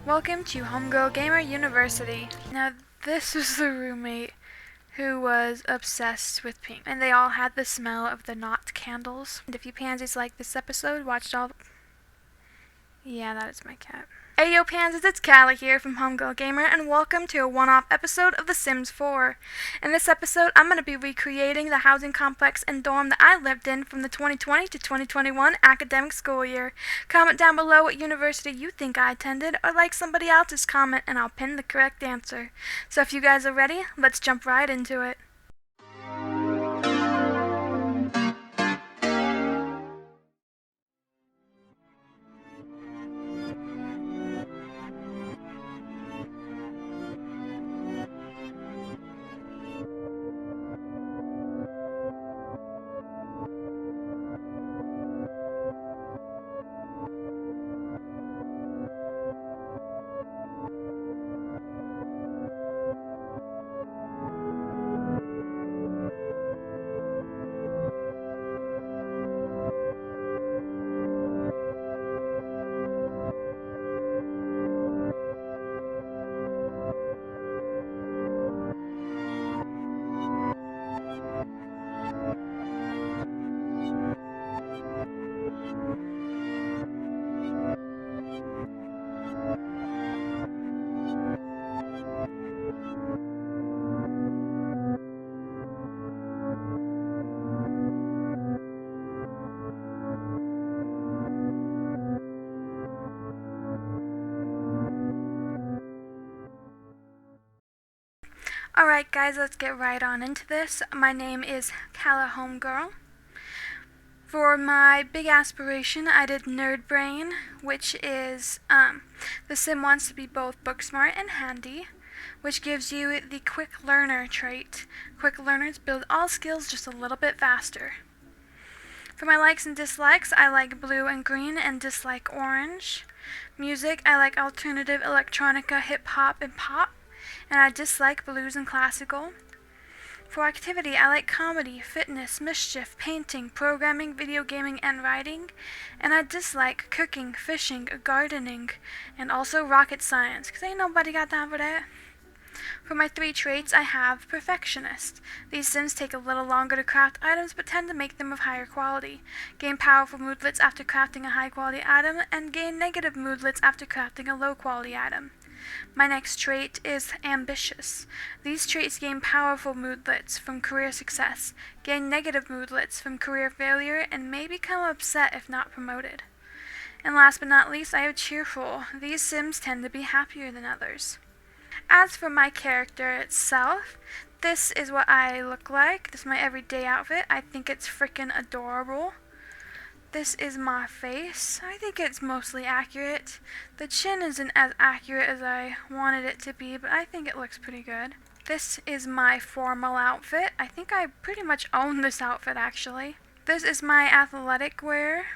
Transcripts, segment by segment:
Welcome to Homegirl Gamer University. Now, this was the roommate who was obsessed with pink, and they all had the smell of the knot candles. And if you pansies like this episode, watched all. Yeah, that is my cat. Ayo pansies, it's Callie here from Homegirl Gamer, and welcome to a one-off episode of The Sims 4. In this episode, I'm going to be recreating the housing complex and dorm that I lived in from the 2020 to 2021 academic school year. Comment down below what university you think I attended, or like somebody else's comment and I'll pin the correct answer. So if you guys are ready, let's jump right into it. Alright guys, let's get right on into this. My name is Calla Homegirl. For my big aspiration, I did Nerd Brain, which is, the sim wants to be both book smart and handy, which gives you the quick learner trait. Quick learners build all skills just a little bit faster. For my likes and dislikes, I like blue and green and dislike orange. Music, I like alternative, electronica, hip-hop, and pop. And I dislike blues and classical. For activity, I like comedy, fitness, mischief, painting, programming, video gaming, and writing. And I dislike cooking, fishing, gardening, and also rocket science, because ain't nobody got time for that. For my 3 traits, I have perfectionist. These sims take a little longer to craft items, but tend to make them of higher quality. Gain powerful moodlets after crafting a high-quality item, and gain negative moodlets after crafting a low-quality item. My next trait is ambitious. These traits gain powerful moodlets from career success, gain negative moodlets from career failure, and may become upset if not promoted. And last but not least, I have cheerful. These sims tend to be happier than others. As for my character itself, this is what I look like. This is my everyday outfit. I think it's frickin' adorable. This is my face. I think it's mostly accurate. The chin isn't as accurate as I wanted it to be, but I think it looks pretty good. This is my formal outfit. I think I pretty much own this outfit, actually. This is my athletic wear.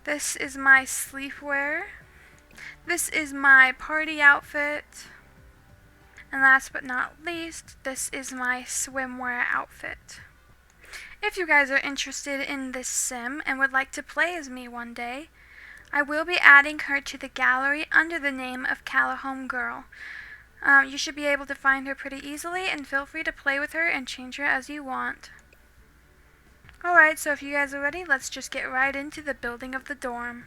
This is my sleepwear. This is my party outfit. And last but not least, this is my swimwear outfit. If you guys are interested in this sim and would like to play as me one day, I will be adding her to the gallery under the name of Calla Homegirl. You should be able to find her pretty easily, and feel free to play with her and change her as you want. Alright, so if you guys are ready, let's just get right into the building of the dorm.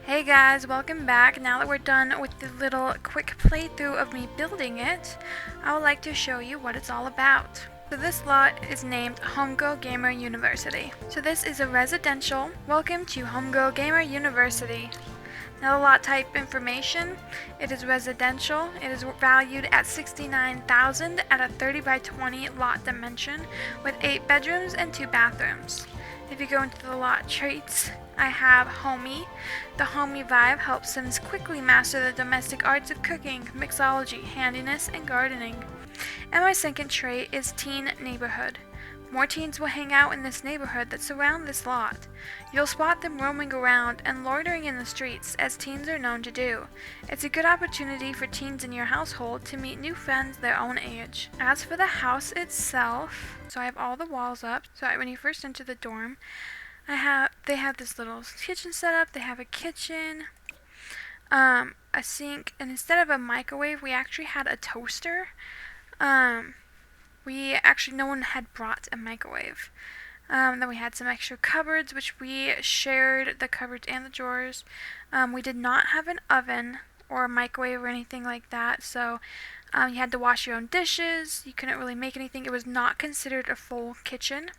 Hey guys, welcome back. Now that we're done with the little quick playthrough of me building it, I would like to show you what it's all about. So this lot is named Homegirl Gamer University. So this is a residential. Welcome to Homegirl Gamer University. Now the lot type information, it is residential. It is valued at $69,000 at a 30 by 20 lot dimension with 8 bedrooms and 2 bathrooms. If you go into the lot traits, I have Homey. The Homey vibe helps Sims quickly master the domestic arts of cooking, mixology, handiness, and gardening. And my second trait is Teen Neighborhood. More teens will hang out in this neighborhood that surround this lot. You'll spot them roaming around and loitering in the streets, as teens are known to do. It's a good opportunity for teens in your household to meet new friends their own age. As for the house itself, so I have all the walls up. So when you first enter the dorm, they have this little kitchen set up. They have a kitchen, a sink, and instead of a microwave, we actually had a toaster. No one had brought a microwave. Then we had some extra cupboards, which we shared the cupboards and the drawers. We did not have an oven or a microwave or anything like that, so you had to wash your own dishes. You couldn't really make anything. It was not considered a full kitchen.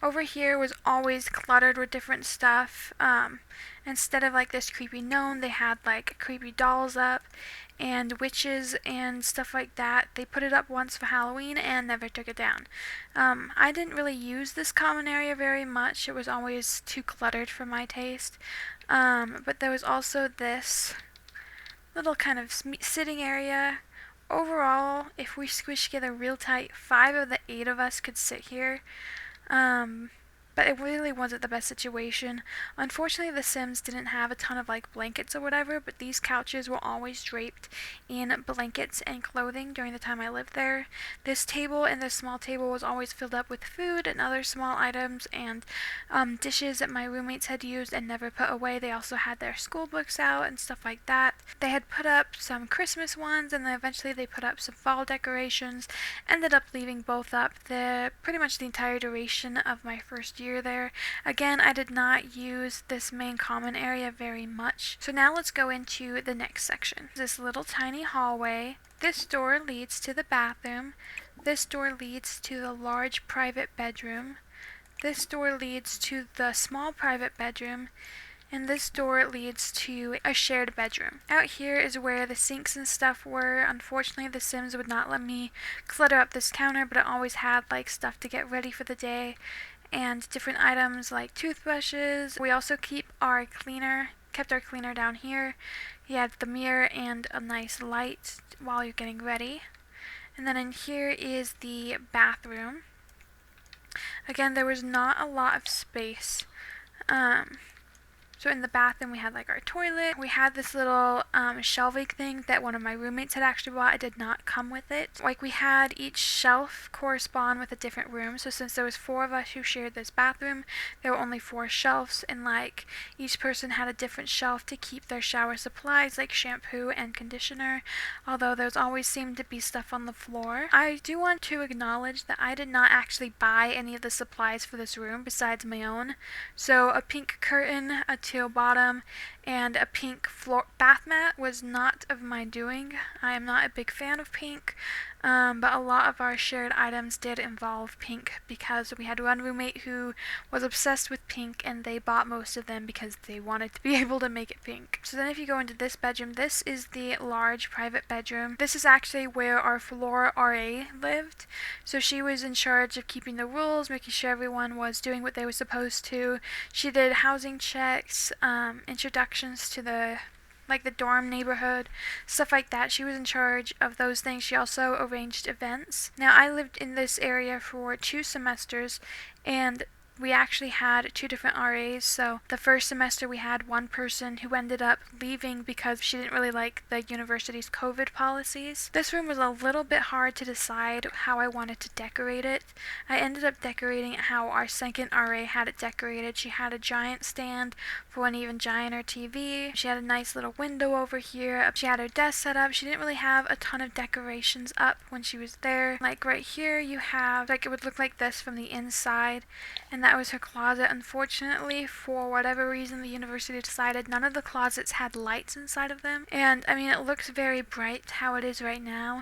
Over here was always cluttered with different stuff. Instead of like this creepy gnome, they had like creepy dolls up and witches and stuff like that. They put it up once for Halloween and never took it down. I didn't really use this common area very much. It was always too cluttered for my taste. But there was also this little kind of sitting area. Overall, if we squish together real tight, 5 of the 8 of us could sit here. But it really wasn't the best situation. Unfortunately, The Sims didn't have a ton of like blankets or whatever, but these couches were always draped in blankets and clothing during the time I lived there. This table and this small table was always filled up with food and other small items and dishes that my roommates had used and never put away. They also had their school books out and stuff like that. They had put up some Christmas ones, and then eventually they put up some fall decorations. Ended up leaving both up pretty much the entire duration of my first year there. Again, I did not use this main common area very much. So now let's go into the next section. This little tiny hallway. This door leads to the bathroom. This door leads to the large private bedroom. This door leads to the small private bedroom. And this door leads to a shared bedroom. Out here is where the sinks and stuff were. Unfortunately, The Sims would not let me clutter up this counter, but it always had like stuff to get ready for the day and different items like toothbrushes. We also kept our cleaner down here. He had the mirror and a nice light while you're getting ready. And then in here is the bathroom. Again, there was not a lot of space. So in the bathroom, we had like our toilet. We had this little shelving thing that one of my roommates had actually bought. It did not come with it. Like we had each shelf correspond with a different room. So since there was 4 of us who shared this bathroom, there were only 4 shelves, and like each person had a different shelf to keep their shower supplies like shampoo and conditioner, although there's always seemed to be stuff on the floor. I do want to acknowledge that I did not actually buy any of the supplies for this room besides my own. So a pink curtain, a teal bottom, and a pink floor bath mat was not of my doing. I am not a big fan of pink, but a lot of our shared items did involve pink because we had one roommate who was obsessed with pink, and they bought most of them because they wanted to be able to make it pink. So then if you go into this bedroom, this is the large private bedroom. This is actually where our floor RA lived. So she was in charge of keeping the rules, making sure everyone was doing what they were supposed to. She did housing checks, introductions to the dorm neighborhood, stuff like that. She was in charge of those things. She also arranged events. Now, I lived in this area for 2 semesters, and we actually had 2 different RAs. So the first semester we had one person who ended up leaving because she didn't really like the university's COVID policies. This room was a little bit hard to decide how I wanted to decorate it. I ended up decorating it how our second RA had it decorated. She had a giant stand for an even gianter TV. She had a nice little window over here. She had her desk set up. She didn't really have a ton of decorations up when she was there. Like right here you have, like, it would look like this from the inside, and that was her closet. Unfortunately, for whatever reason, the university decided none of the closets had lights inside of them. And I mean, it looks very bright how it is right now,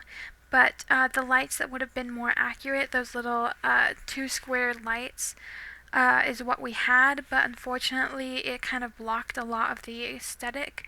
but the lights that would have been more accurate, those little 2 square lights, is what we had, but unfortunately it kind of blocked a lot of the aesthetic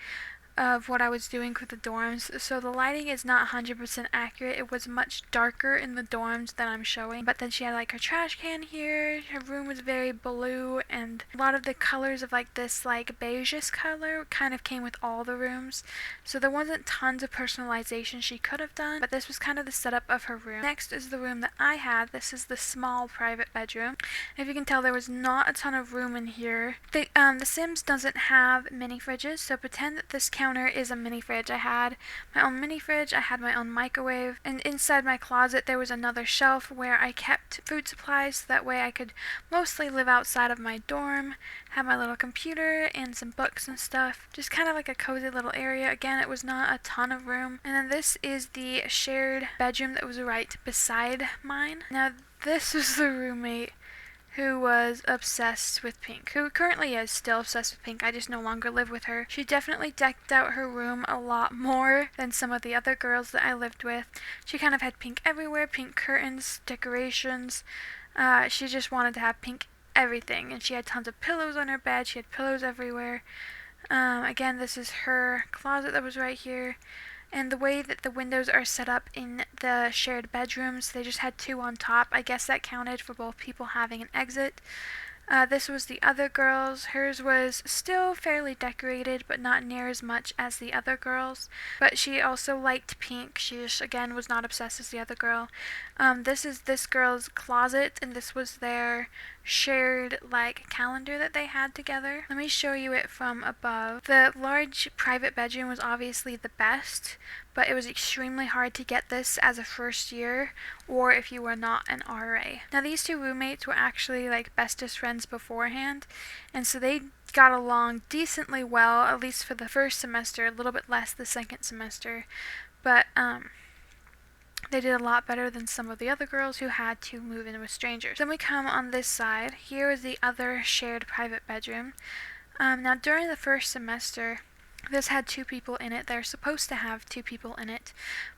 of what I was doing with the dorms, so the lighting is not 100% accurate. It was much darker in the dorms than I'm showing. But then she had like her trash can here, her room was very blue, and a lot of the colors of like this like beigeish color kind of came with all the rooms, so there wasn't tons of personalization she could have done, but this was kind of the setup of her room. Next is the room that I had. This is the small private bedroom. If you can tell, there was not a ton of room in here. The Sims doesn't have mini fridges, so pretend that this counter is a mini fridge. I had my own mini fridge, I had my own microwave, and inside my closet there was another shelf where I kept food supplies, so that way I could mostly live outside of my dorm, have my little computer and some books and stuff. Just kind of like a cozy little area. Again, it was not a ton of room. And then this is the shared bedroom that was right beside mine. Now this was the roommate who was obsessed with pink, who currently is still obsessed with pink. I just no longer live with her. She definitely decked out her room a lot more than some of the other girls that I lived with. She kind of had pink everywhere, pink curtains, decorations. She just wanted to have pink everything, and she had tons of pillows on her bed. She had pillows everywhere. Again, this is her closet that was right here. And the way that the windows are set up in the shared bedrooms, they just had 2 on top. I guess that counted for both people having an exit. This was the other girls. Hers was still fairly decorated, but not near as much as the other girls. But she also liked pink. She just, again, was not obsessed as the other girl. This is this girl's closet, and this was their shared, like, calendar that they had together. Let me show you it from above. The large private bedroom was obviously the best, but it was extremely hard to get this as a first year, or if you were not an RA. Now these 2 roommates were actually like bestest friends beforehand, and so they got along decently well, at least for the first semester, a little bit less the second semester, but they did a lot better than some of the other girls who had to move in with strangers. Then we come on this side. Here is the other shared private bedroom. Now during the first semester, this had 2 people in it. They're supposed to have 2 people in it,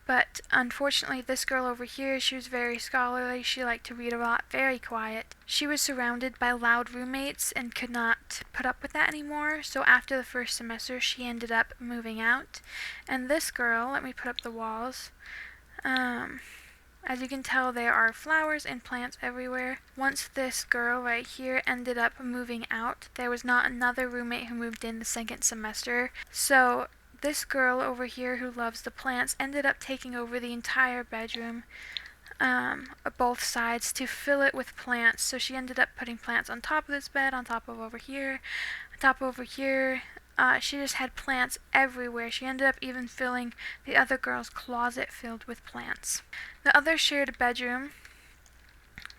but unfortunately this girl over here, she was very scholarly. She liked to read a lot, very quiet. She was surrounded by loud roommates and could not put up with that anymore, so after the first semester she ended up moving out. And this girl, let me put up the walls. As you can tell, there are flowers and plants everywhere. Once this girl right here ended up moving out, there was not another roommate who moved in the second semester. So this girl over here who loves the plants ended up taking over the entire bedroom, both sides, to fill it with plants. So she ended up putting plants on top of this bed, on top of over here, on top of over here. She just had plants everywhere. She ended up even filling the other girl's closet filled with plants. The other shared bedroom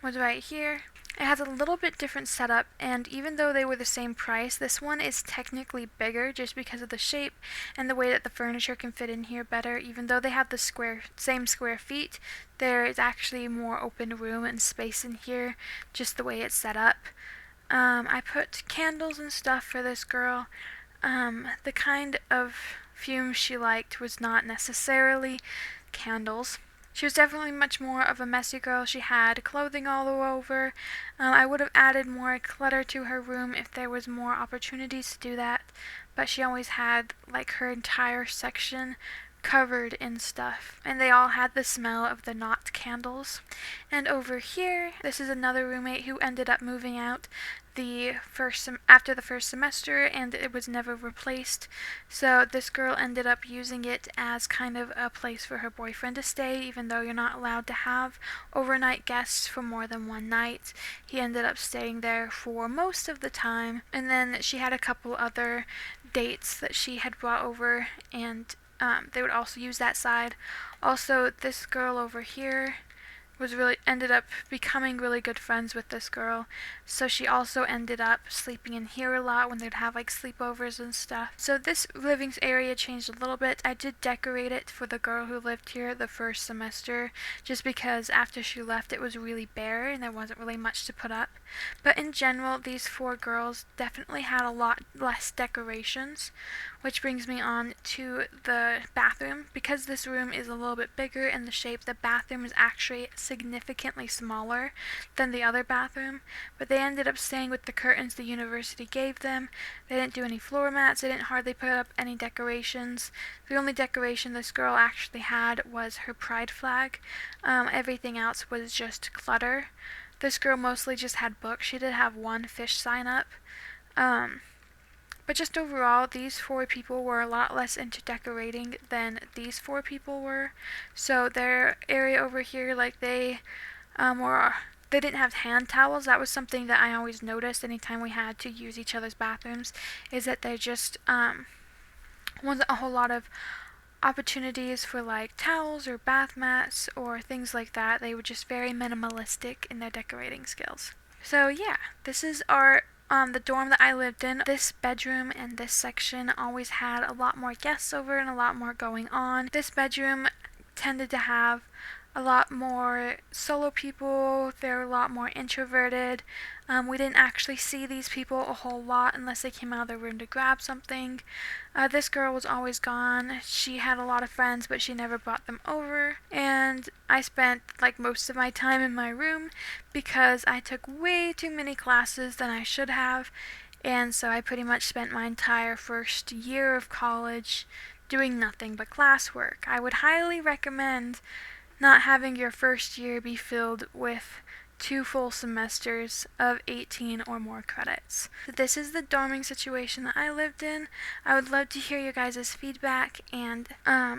was right here. It has a little bit different setup, and even though they were the same price, this one is technically bigger just because of the shape and the way that the furniture can fit in here better. Even though they have the same square feet, there is actually more open room and space in here, just the way it's set up. I put candles and stuff for this girl. The kind of fumes she liked was not necessarily candles. She was definitely much more of a messy girl. She had clothing all over. I would have added more clutter to her room if there was more opportunities to do that, but she always had like her entire section covered in stuff, and they all had the smell of the knot candles. And over here, this is another roommate who ended up moving out after the first semester, and it was never replaced. So this girl ended up using it as kind of a place for her boyfriend to stay, even though you're not allowed to have overnight guests for more than 1 night. He ended up staying there for most of the time, and then she had a couple other dates that she had brought over, and they would also use that side. Also, this girl over here, ended up becoming really good friends with this girl. So she also ended up sleeping in here a lot when they'd have like sleepovers and stuff. So this living area changed a little bit. I did decorate it for the girl who lived here the first semester, just because after she left it was really bare and there wasn't really much to put up. But in general, these 4 girls definitely had a lot less decorations, which brings me on to the bathroom. Because this room is a little bit bigger in the shape, the bathroom is actually significantly smaller than the other bathroom, but they ended up staying with the curtains the university gave them. They didn't do any floor mats, they didn't hardly put up any decorations. The only decoration this girl actually had was her pride flag. Everything else was just clutter. This girl mostly just had books. She did have one fish sign up. But just overall, these 4 people were a lot less into decorating than these 4 people were. So their area over here, like they didn't have hand towels. That was something that I always noticed anytime we had to use each other's bathrooms, is that there just wasn't a whole lot of opportunities for like towels or bath mats or things like that. They were just very minimalistic in their decorating skills. So yeah, this is the dorm that I lived in. This bedroom and this section always had a lot more guests over and a lot more going on. This bedroom tended to have a lot more solo people. They were a lot more introverted. We didn't actually see these people a whole lot unless they came out of their room to grab something. This girl was always gone. She had a lot of friends, but she never brought them over. And I spent like most of my time in my room because I took way too many classes than I should have. And so I pretty much spent my entire first year of college doing nothing but classwork. I would highly recommend not having your first year be filled with 2 full semesters of 18 or more credits. So this is the dorming situation that I lived in. I would love to hear your guys' feedback and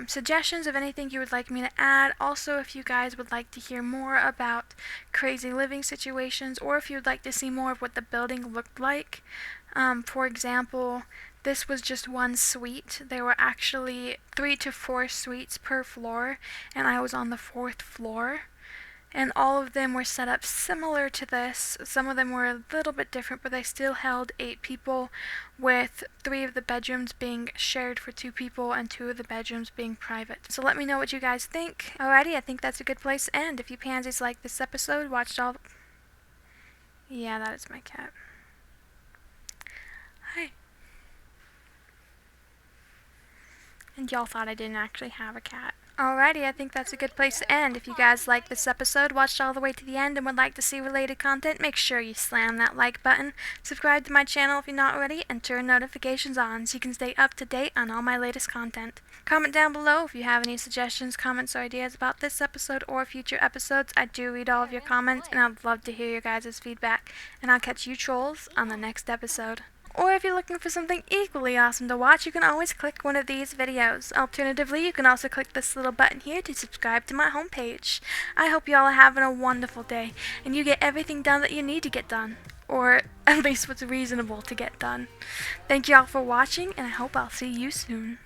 suggestions of anything you would like me to add. Also, if you guys would like to hear more about crazy living situations, or if you would like to see more of what the building looked like. For example, this was just one suite. There were actually 3 to 4 suites per floor, and I was on the 4th floor. And all of them were set up similar to this. Some of them were a little bit different, but they still held 8 people, with 3 of the bedrooms being shared for 2 people and 2 of the bedrooms being private. So let me know what you guys think. Alrighty, I think that's a good place to end. If you pansies like this episode, watched all... Yeah, that is my cat. Hi. And y'all thought I didn't actually have a cat. Alrighty, I think that's a good place to end. If you guys liked this episode, watched all the way to the end, and would like to see related content, make sure you slam that like button, subscribe to my channel if you're not already, and turn notifications on so you can stay up to date on all my latest content. Comment down below if you have any suggestions, comments, or ideas about this episode or future episodes. I do read all of your comments, and I'd love to hear your guys' feedback. And I'll catch you trolls on the next episode. Or if you're looking for something equally awesome to watch, you can always click one of these videos. Alternatively, you can also click this little button here to subscribe to my homepage. I hope you all are having a wonderful day, and you get everything done that you need to get done. Or at least what's reasonable to get done. Thank you all for watching, and I hope I'll see you soon.